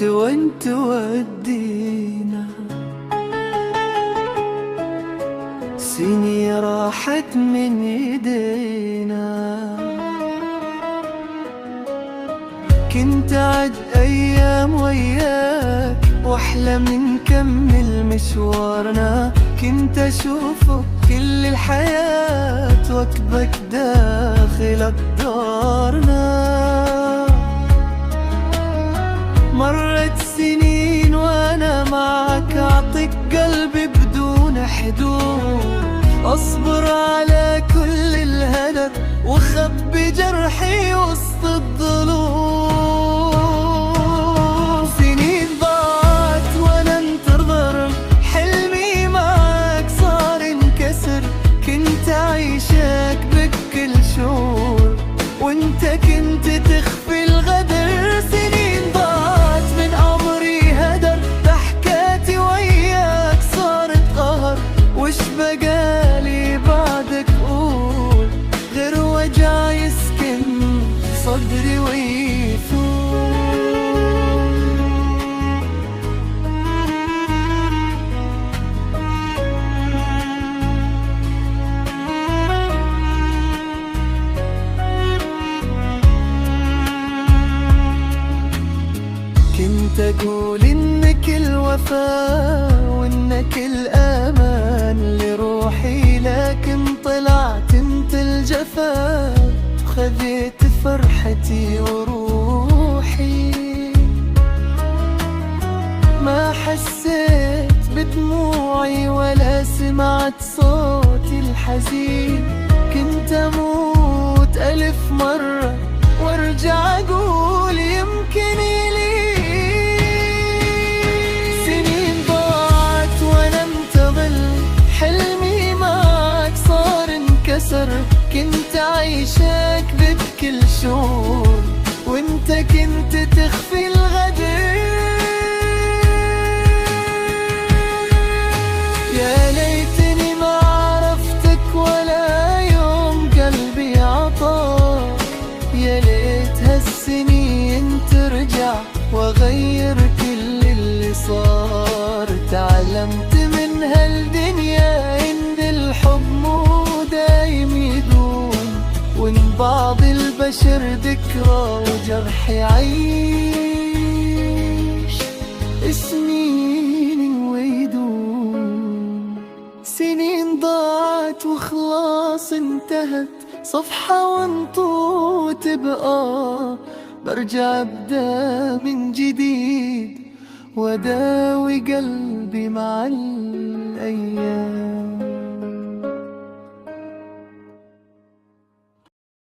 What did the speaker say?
وين تودينا؟ سنين راحت من ايدينا، كنت أعد أيام وياك وأحلم نكمل مشوارنا، كنت أشوفك كل الحياة واكبك داخل أقدارنا. مرت سنين وأنا معك، أعطيك قلبي بدون حدود، أصبر على كل الهدر وخبي جرحي وسط الضلوع. سنين ضاعت وأنا انتظر، حلمي معك صار انكسر، كنت أعيشك بكل شعور وانت كنت تخفي الغدر. سنين ضاعت من عمري هدر، ضحكاتي وياك صارت قهر، وش بقالي بعدك قول غير وجع يسكن صدري ويثور. كنت أقول إنك الوفاء وإنك الأمان لروحي، لكن طلعت انت الجفاء، خذيت فرحتي وروحي. ما حسيت بدموعي ولا سمعت صوتي الحزين، كنت أموت 1000 مرة وارجع أقول يمكن يلين. سنين ضاعت وأنا انتظر، حلمي معك صار انكسر، كنت أعيشك بكل شعور وانت كنت تخفي الغدر. يا ليتني ما عرفتك ولا يوم قلبي عطاك، يا ليت هالسنين ترجع واغير كل اللي صار. تعلمت من هالدنيا ان الحب مو دايم يدوم، وان بعض البشر ذكرى وجرح يعيش سنين ويدوم. سنين ضاعت وخلاص انتهت صفحة وانطو تبقى، برجع ابدا من جديد وداوي قلبي مع الأيام.